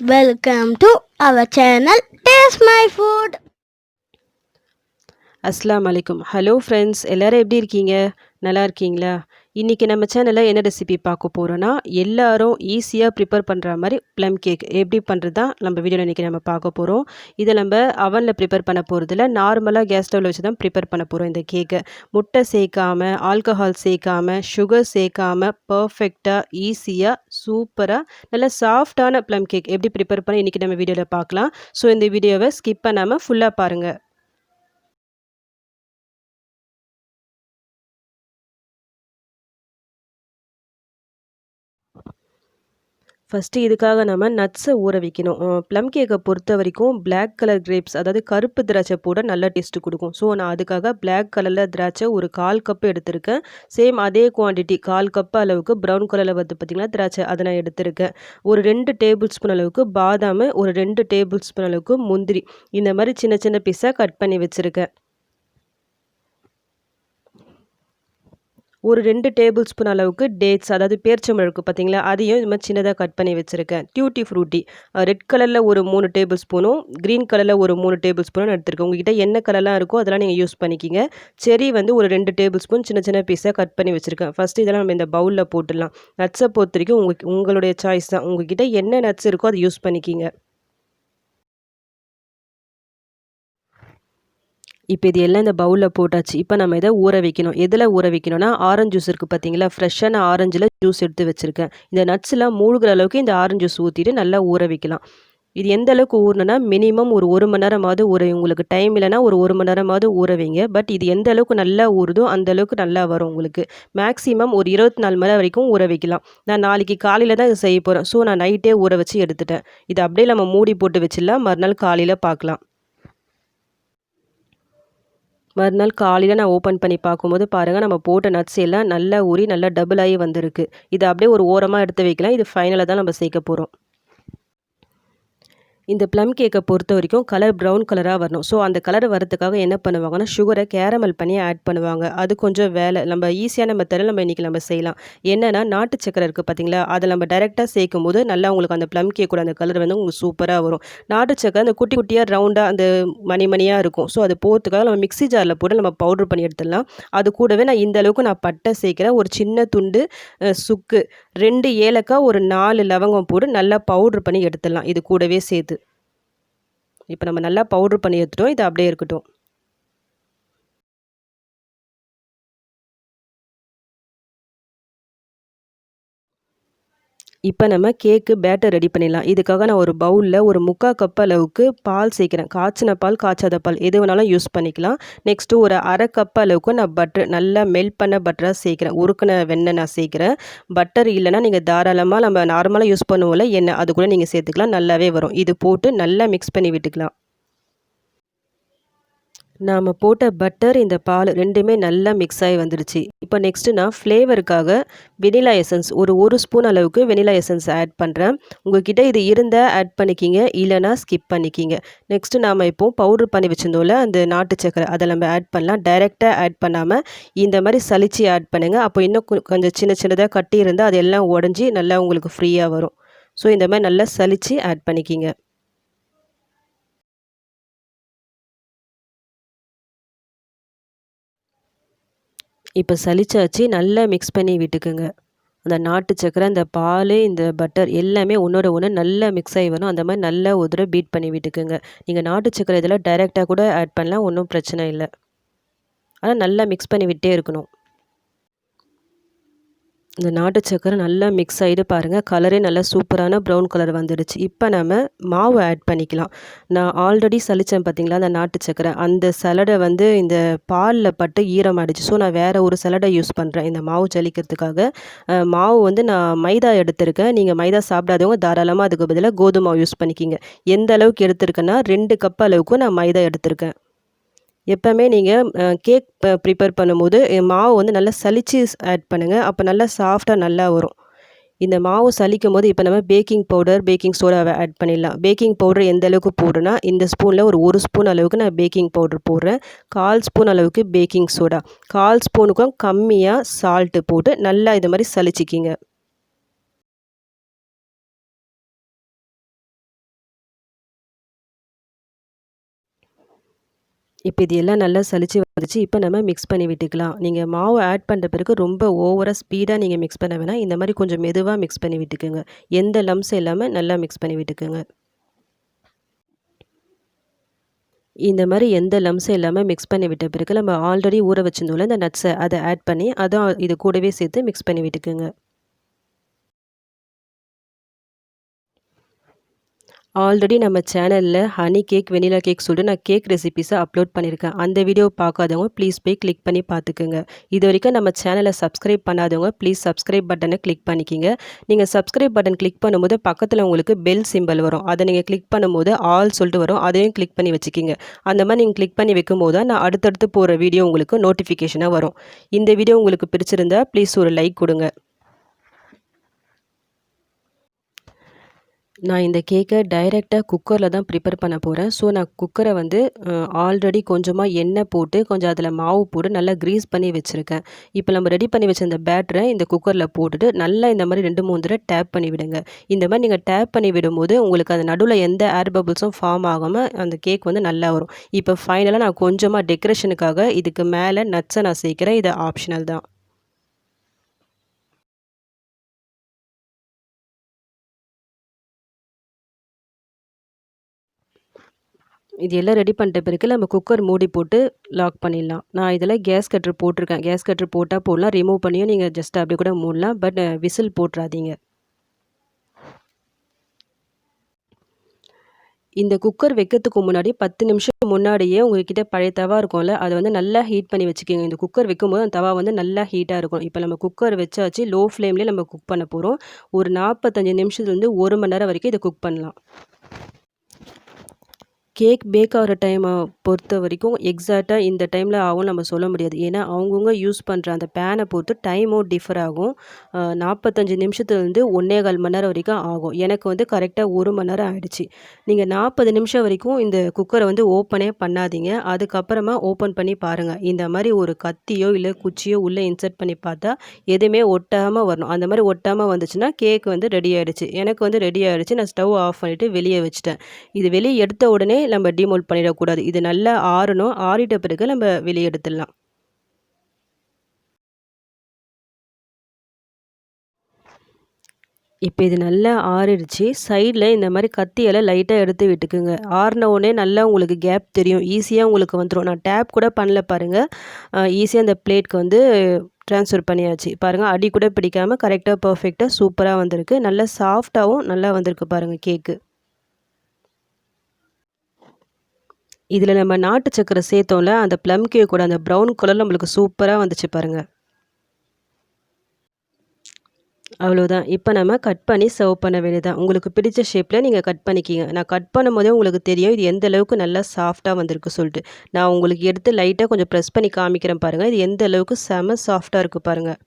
Welcome to our channel Taste My Food. அஸ்ஸலாமு அலைக்கும். Hello friends, எல்லோரும் எப்படி இருக்கீங்க? நல்லா இருக்கீங்களா? இன்றைக்கி நம்ம சேனலில் என்ன ரெசிபி பார்க்க போகிறோன்னா, எல்லாரும் ஈஸியாக ப்ரிப்பேர் பண்ணுற மாதிரி ப்ளம் கேக் எப்படி பண்ணுறது தான் நம்ம வீடியோவில் இன்றைக்கி நம்ம பார்க்க போகிறோம். இதை நம்ம அவனில் ப்ரிப்பேர் பண்ண போகிறதில்ல, நார்மலாக கேஸ் ஸ்டவ்வில் வச்சு தான் ப்ரிப்பேர் பண்ண போகிறோம் இந்த கேக்கை. முட்டை சேர்க்காமல், ஆல்கஹால் சேர்க்காமல், சுகர் சேர்க்காமல், பர்ஃபெக்டாக, ஈஸியாக, சூப்பராக, நல்ல சாஃப்டான ப்ளம் கேக் எப்படி ப்ரிப்பேர் பண்ணி இன்றைக்கி நம்ம வீடியோவில் பார்க்கலாம். ஸோ இந்த வீடியோவை ஸ்கிப் பண்ணாமல் ஃபுல்லாக பாருங்கள். ஃபஸ்ட்டு இதுக்காக நம்ம நட்ஸை ஊற வைக்கணும். ப்ளம் கேக்கை பொறுத்த வரைக்கும் பிளாக் கலர் கிரேப்ஸ், அதாவது கருப்பு திராட்சை போட நல்ல டேஸ்ட்டு கொடுக்கும். ஸோ நான் அதுக்காக பிளாக் கலரில் திராட்சை ஒரு 1/4 கப்பு எடுத்திருக்கேன். சேம் அதே குவான்டிட்டி 1/4 கப்பு அளவுக்கு ப்ரௌன் கலரில் வந்து பார்த்திங்கன்னா திராட்சை அதை நான் எடுத்திருக்கேன். ஒரு 2 டேபிள் ஸ்பூன் அளவுக்கு பாதாம், ஒரு 2 டேபிள் ஸ்பூன் அளவுக்கு முந்திரி, இந்த மாதிரி சின்ன சின்ன பீஸாக கட் பண்ணி வச்சுருக்கேன். ஒரு 2 டேபிள் ஸ்பூன் அளவுக்கு டேட்ஸ், அதாவது பேரிச்சம்பழம் இருக்குது பார்த்தீங்களா, அதையும் இது மாதிரி சின்னதாக கட் பண்ணி வச்சுருக்கேன். டியூட்டி ஃப்ரூட்டி ரெட் கலரில் ஒரு 3 டேபிள் ஸ்பூனும், க்ரீன் கலரில் ஒரு 3 டேபிள் ஸ்பூனும் எடுத்துருக்கேன். உங்கள்கிட்ட என்ன கலர்லாம் இருக்கோ அதெல்லாம் நீங்கள் யூஸ் பண்ணிக்கிங்க. செரி வந்து ஒரு 2 டேபிள் ஸ்பூன் சின்ன சின்ன பீஸாக கட் பண்ணி வச்சுருக்கேன். ஃபஸ்ட்டு இதெல்லாம் நம்ம இந்த பவுலில் போட்டுடலாம். நட்ஸை பொறுத்த வரைக்கும் உங்களுடைய சாய்ஸ் தான். உங்கள்கிட்ட என்ன நட்ஸ் இருக்கோ அதை யூஸ் பண்ணிக்கிங்க. இப்போ இது எல்லாம் இந்த பவுலில் போட்டாச்சு. இப்போ நம்ம இதை ஊற வைக்கணும். எதில் ஊற வைக்கணும்னா, ஆரஞ்சு ஜூஸ் இருக்குது பார்த்தீங்களா, ஃப்ரெஷ்ஷான ஆரஞ்சில் ஜூஸ் எடுத்து வச்சுருக்கேன். இந்த நட்ஸ்லாம் மூழ்கிற அளவுக்கு இந்த ஆரஞ்சு ஜூஸ் ஊற்றிட்டு நல்லா ஊற வைக்கலாம். இது எந்த அளவுக்கு ஊறணும்னா, மினிமம் ஒரு 1 மணி நேரமாவது ஊற, உங்களுக்கு டைம் இல்லைனா ஒரு 1 மணி நேரமாவது ஊற வைங்க. பட் இது எந்த அளவுக்கு நல்லா ஊறுதோ அந்த அளவுக்கு நல்லா வரும் உங்களுக்கு. மேக்ஸிமம் ஒரு 24 மணி நேரம் வரைக்கும் ஊற வைக்கலாம். நான் நாளைக்கு காலையில் தான் இதை செய்ய போகிறேன். ஸோ நான் நைட்டே ஊற வச்சு எடுத்துட்டேன். இது அப்படியே நம்ம மூடி போட்டு வச்சிடலாம். மறுநாள் காலையில் பார்க்கலாம். மறுநாள் காலையில் நான் ஓப்பன் பண்ணி பார்க்கும்போது பாருங்கள், நம்ம போட்ட நட்ஸ் எல்லாம் நல்லா ஊறி நல்லா டபுள் ஆகி வந்திருக்கு. இதை அப்படியே ஒரு ஓரமாக எடுத்து வைக்கலாம். இது ஃபைனலாக தான் நம்ம சேர்க்க போகிறோம். இந்த ப்ளம் கேக்கை பொறுத்த வரைக்கும் கலர் ப்ரௌன் கலராக வரணும். ஸோ அந்த கலர் வரதுக்காக என்ன பண்ணுவாங்கன்னா, சுகரை கேரமல் பண்ணி ஆட் பண்ணுவாங்க. அது கொஞ்சம் வேலை. நம்ம ஈஸியான மெத்தடில் நம்ம இன்றைக்கி நம்ம செய்யலாம். என்னென்னா, நாட்டு சக்கரை இருக்குது பார்த்தீங்களா, அதை நம்ம டைரெக்டாக சேர்க்கும் போது நல்லா உங்களுக்கு அந்த ப்ளம் கேக்கோட அந்த கலர் வந்து உங்களுக்கு சூப்பராக வரும். நாட்டு சக்கரை அந்த குட்டி குட்டியாக ரவுண்டாக அந்த மணியாக இருக்கும். ஸோ அது போகிறதுக்காக நம்ம மிக்ஸி ஜாரில் போட்டு நம்ம பவுட்ரு பண்ணி எடுத்துடலாம். அது கூடவே நான் இந்த அளவுக்கு நான் பட்டை சேர்க்குறேன். ஒரு சின்ன துண்டு சுக்கு, 2 ஏலக்காய், ஒரு 4 லவங்கம் போட்டு நல்லா பவுட்ரு பண்ணி எடுத்துடலாம் இது கூடவே சேர்த்து. இப்போ நம்ம நல்லா பவுட்ரு பண்ணி எடுத்துட்டோம். இது அப்படியே இருக்கட்டும். இப்போ நம்ம கேக்கு பேட்டர் ரெடி பண்ணிடலாம். இதுக்காக நான் ஒரு பவுலில் ஒரு 3/4 கப் அளவுக்கு பால் சேர்க்குறேன். காய்ச்சின பால், காய்ச்சாத பால் எது வேணாலும் யூஸ் பண்ணிக்கலாம். நெக்ஸ்ட்டு ஒரு 1/2 கப் அளவுக்கு நான் பட்டர், நல்லா மெல்ட் பண்ண பட்டராக சேர்க்குறேன். உருக்கின வெண்ணெய் நான் சேர்க்குறேன். பட்டர் இல்லைனா நீங்கள் தாராளமாக நம்ம நார்மலாக யூஸ் பண்ணுவோம்ல எண்ணெய், அது கூட நீங்கள் சேர்த்துக்கலாம். நல்லாவே வரும். இது போட்டு நல்லா மிக்ஸ் பண்ணி விட்டுக்கலாம். நாம் போட்ட பட்டர், இந்த பால் 2மே நல்லா மிக்ஸ் ஆகி வந்துடுச்சு. இப்போ நெக்ஸ்ட்டு நான் ஃப்ளேவருக்காக வெனிலா எசன்ஸ் ஒரு ஸ்பூன் அளவுக்கு வெனிலா எசன்ஸ் ஆட் பண்ணுறேன். உங்கள்கிட்ட இது இருந்தால் ஆட் பண்ணிக்கிங்க, இல்லைனா ஸ்கிப் பண்ணிக்கிங்க. நெக்ஸ்ட்டு நாம் இப்போது பவுட்ரு பண்ணி வச்சுருந்தோம்ல அந்த நாட்டு சக்கரை, அதை நம்ம ஆட் பண்ணலாம். டைரெக்டாக ஆட் பண்ணாமல் இந்த மாதிரி சலிச்சு ஆட் பண்ணுங்கள். அப்போ இன்னும் கொஞ்சம் சின்ன சின்னதாக கட்டி இருந்தால் அது எல்லாம் உடஞ்சி நல்லா உங்களுக்கு ஃப்ரீயாக வரும். ஸோ இந்த மாதிரி நல்லா சலிச்சு ஆட் பண்ணிக்கிங்க. இப்போ சலிச்சாச்சு, நல்லா மிக்ஸ் பண்ணி விட்டுக்குங்க. அந்த நாட்டு சக்கரை, அந்த பால், இந்த பட்டர் எல்லாமே ஒன்றோட ஒன்று நல்லா மிக்ஸ் ஆகி வரும். அந்த மாதிரி நல்லா ஒரு தடவை பீட் பண்ணி விட்டுக்குங்க. நீங்கள் நாட்டு சக்கரை இதெல்லாம் டைரெக்டாக கூட ஆட் பண்ணலாம், ஒன்றும் பிரச்சனை இல்லை. ஆனால் நல்லா மிக்ஸ் பண்ணி விட்டே இருக்கணும். இந்த நாட்டு சக்கரை நல்லா மிக்ஸ் ஆகிட்டு பாருங்கள், கலரே நல்லா சூப்பரான ப்ரௌன் கலர் வந்துடுச்சு. இப்போ நம்ம மாவு ஆட் பண்ணிக்கலாம். நான் ஆல்ரெடி சலித்தேன் பார்த்தீங்களா அந்த நாட்டு சக்கரை, அந்த சலடை வந்து இந்த பாலில் பட்டு ஈரமாகிடுச்சு. ஸோ நான் வேறு ஒரு சலடை யூஸ் பண்ணுறேன் இந்த மாவு ஜலிக்கிறதுக்காக. மாவு வந்து நான் மைதா எடுத்திருக்கேன். நீங்கள் மைதா சாப்பிடாதவங்க தாராளமாக அதுக்கு பதிலாக கோதுமை மாவு யூஸ் பண்ணிக்கிங்க. எந்த அளவுக்கு எடுத்திருக்கேன்னா 2 கப் அளவுக்கு நான் மைதா எடுத்திருக்கேன். எப்போவுமே நீங்கள் கேக் ப்ரிப்பேர் பண்ணும்போது மாவு வந்து நல்லா சலிச்சு ஆட் பண்ணுங்கள். அப்போ நல்லா சாஃப்டாக நல்லா வரும். இந்த மாவு சலிக்கும் போது இப்போ நம்ம பேக்கிங் பவுடர், பேக்கிங் சோடாவை ஆட் பண்ணிடலாம். பேக்கிங் பவுடர் எந்த அளவுக்கு போடுறேன்னா, இந்த ஸ்பூனில் ஒரு ஸ்பூன் அளவுக்கு நான் பேக்கிங் பவுடர் போடுறேன். 1/4 ஸ்பூன் அளவுக்கு பேக்கிங் சோடா, 1/4 ஸ்பூனுக்கும் கம்மியாக சால்ட்டு போட்டு நல்லா இது மாதிரி சலிச்சிக்கிங்க. இப்போ இது எல்லாம் நல்லா சலிச்சு வந்துச்சு. இப்போ நம்ம மிக்ஸ் பண்ணி விட்டுக்கலாம். நீங்கள் மாவு ஆட் பண்ணுற பிறகு ரொம்ப ஓவராக ஸ்பீடாக நீங்கள் மிக்ஸ் பண்ண வேணாம். இந்த மாதிரி கொஞ்சம் மெதுவாக மிக்ஸ் பண்ணி விட்டுக்குங்க. எந்த லம்ஸும் இல்லாமல் நல்லா மிக்ஸ் பண்ணி விட்டுக்குங்க. இந்த மாதிரி எந்த லம்ஸும் இல்லாமல் மிக்ஸ் பண்ணி விட்ட பிறகு நம்ம ஆல்ரெடி ஊற வச்சிருந்தோம்ல இந்த நட்ஸை அதை ஆட் பண்ணி அதான் இது கூடவே சேர்த்து மிக்ஸ் பண்ணி விட்டுக்குங்க. ஆல்ரெடி நம்ம சேனலில் ஹனி கேக் வெனிலா கேக் சொல்லிட்டு நான் கேக் ரெசிபீஸை அப்லோட் பண்ணியிருக்கேன். அந்த வீடியோ பார்க்காதவங்க ப்ளீஸ் போய் கிளிக் பண்ணி பார்த்துக்குங்க. இது வரைக்கும் நம்ம சேனலை சப்ஸ்கிரைப் பண்ணாதவங்க ப்ளீஸ் சப்ஸ்கிரைப் பட்டனை கிளிக் பண்ணிக்கிங்க. நீங்கள் சப்ஸ்கிரைப் பட்டன் கிளிக் பண்ணும்போது பக்கத்தில் உங்களுக்கு பெல் சிம்பல் வரும். அதை நீங்கள் கிளிக் பண்ணும்போது ஆல் சொல்லிட்டு வரும். அதையும் கிளிக் பண்ணி வச்சுக்கிங்க. அந்த மாதிரி நீங்கள் கிளிக் பண்ணி வைக்கும்போது தான் நான் அடுத்தடுத்து போகிற வீடியோ உங்களுக்கு நோட்டிஃபிகேஷனாக வரும். இந்த வீடியோ உங்களுக்கு பிடிச்சிருந்தா ப்ளீஸ் ஒரு லைக் கொடுங்க. நான் இந்த கேக்கை டைரெக்டாக குக்கரில் தான் ப்ரிப்பேர் பண்ண போகிறேன். ஸோ நான் குக்கரை வந்து ஆல்ரெடி கொஞ்சமாக எண்ணெய் போட்டு கொஞ்சம் அதில் மாவு போட்டு நல்லா க்ரீஸ் பண்ணி வச்சுருக்கேன். இப்போ நம்ம ரெடி பண்ணி வச்ச இந்த பேட்டரை இந்த குக்கரில் போட்டுட்டு நல்லா இந்த மாதிரி 2-3 தடவை டேப் பண்ணி விடுங்க. இந்த மாதிரி நீங்கள் டேப் பண்ணி விடும்போது உங்களுக்கு அந்த நடுவில் எந்த ஏர் பபிள்ஸும் ஃபார்ம் ஆகாமல் அந்த கேக் வந்து நல்லா வரும். இப்போ ஃபைனலாக நான் கொஞ்சமாக டெக்கரேஷனுக்காக இதுக்கு மேலே நட்ஸை நான் சேர்க்குறேன். இது ஆப்ஷனல் தான். இது எல்லாம் ரெடி பண்ணிட்ட பிறகு நம்ம குக்கர் மூடி போட்டு லாக் பண்ணிடலாம். நான் இதில் கேஸ் கட்டர் போட்டிருக்கேன். கேஸ் கட்டர் போட்டால் போடலாம், ரிமூவ் பண்ணியும் நீங்கள் ஜஸ்ட் அப்படி கூட மூடலாம். பட் விசில் போட்டுறாதீங்க. இந்த குக்கர் வைக்கிறதுக்கு முன்னாடி 10 நிமிஷம் முன்னாடியே உங்ககிட்ட பழைய தவா இருக்கும்ல, அதை வந்து நல்லா ஹீட் பண்ணி வச்சுக்கோங்க. இந்த குக்கர் வைக்கும்போது அந்த தவா வந்து நல்லா ஹீட்டாக இருக்கும். இப்போ நம்ம குக்கர் வச்சாச்சு, லோ ஃப்ளேம்லேயே நம்ம குக் பண்ண போகிறோம். ஒரு 45 நிமிஷத்துலேருந்து 1 மணி நேரம் வரைக்கும் இதை குக் பண்ணலாம். கேக் பேக் ஆகிற டைமை பொறுத்த வரைக்கும் எக்ஸாக்டாக இந்த டைமில் ஆகும் நம்ம சொல்ல முடியாது. ஏன்னா அவங்கவுங்க யூஸ் பண்ணுற அந்த பேனை பொறுத்து டைமும் டிஃபர் ஆகும். 45 நிமிஷத்துலேருந்து 1.25 மணி நேரம் வரைக்கும் ஆகும். எனக்கு வந்து கரெக்டாக 1 மணி நேரம் ஆகிடுச்சு. நீங்கள் 40 நிமிஷம் வரைக்கும் இந்த குக்கரை வந்து ஓப்பனே பண்ணாதீங்க. அதுக்கப்புறமா ஓப்பன் பண்ணி பாருங்கள். இந்த மாதிரி ஒரு கத்தியோ இல்லை குச்சியோ உள்ளே இன்சர்ட் பண்ணி பார்த்தா எதுவுமே ஒட்டாமல் வரணும். அந்த மாதிரி ஒட்டாமல் வந்துச்சுன்னா கேக் வந்து ரெடி ஆகிடுச்சு. எனக்கு வந்து ரெடி ஆகிடுச்சு. நான் ஸ்டவ் ஆஃப் பண்ணிவிட்டு வெளியே வச்சுட்டேன். இது வெளியே எடுத்த உடனே நம்ம டிமோல்ட் பண்ணிடக்கூடாது. இது நல்லா ஆறணும். ஆறிட்ட பிறகு நம்ம வெளியே எடுத்துடலாம். இப்போ இது நல்லா ஆறிடுச்சு. சைடில் இந்த மாதிரி கத்தியால் லைட்டாக எடுத்து விட்டுக்குங்க. ஆறின உடனே நல்லா உங்களுக்கு கேப் தெரியும். ஈஸியாக உங்களுக்கு வந்துடும். நான் டேப் கூட பண்ணல பாருங்கள். ஈஸியாக அந்த பிளேட்க்கு வந்து ட்ரான்ஸ்ஃபர் பண்ணியாச்சு. பாருங்கள், அடி கூட பிடிக்காமல் கரெக்டாக பர்ஃபெக்டாக சூப்பராக வந்திருக்கு. நல்லா சாஃப்டாகவும் நல்லா வந்திருக்கு பாருங்கள் கேக்கு. இதில் நம்ம நாட்டு சக்கரை சேர்த்தோம்ல, அந்த ப்ளம் கேக்கோட அந்த ப்ரௌன் கலர் நம்மளுக்கு சூப்பராக வந்துச்சு பாருங்கள். அவ்வளோதான். இப்போ நம்ம கட் பண்ணி சர்வ் பண்ண வேண்டியதான். உங்களுக்கு பிடிச்ச ஷேப்பில் நீங்கள் கட் பண்ணிக்கிங்க. நான் கட் பண்ணும்போதே உங்களுக்கு தெரியும் இது எந்த அளவுக்கு நல்லா சாஃப்டாக வந்திருக்கு சொல்லிட்டு. நான் உங்களுக்கு எடுத்து லைட்டாக கொஞ்சம் ப்ரெஸ் பண்ணி காமிக்கிறேன் பாருங்கள். இது எந்த அளவுக்கு செம சாஃப்டாக இருக்குது பாருங்கள்.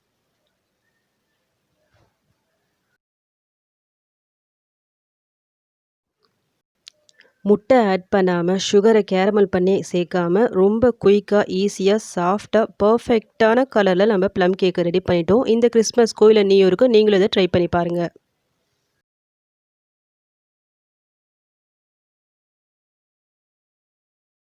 முட்டை ஆட் பண்ணாமல் சுகரை கேரமல் பண்ணி சேர்க்காம ரொம்ப குயிக்காக ஈஸியாக சாஃப்டாக பர்ஃபெக்டான கலரில் நம்ம ப்ளம் கேக்கை ரெடி பண்ணிட்டோம். இந்த கிறிஸ்மஸ்க்கோ இல்லை நியூ இயர்க்கோ நீங்களும் இதை ட்ரை பண்ணி பாருங்கள்.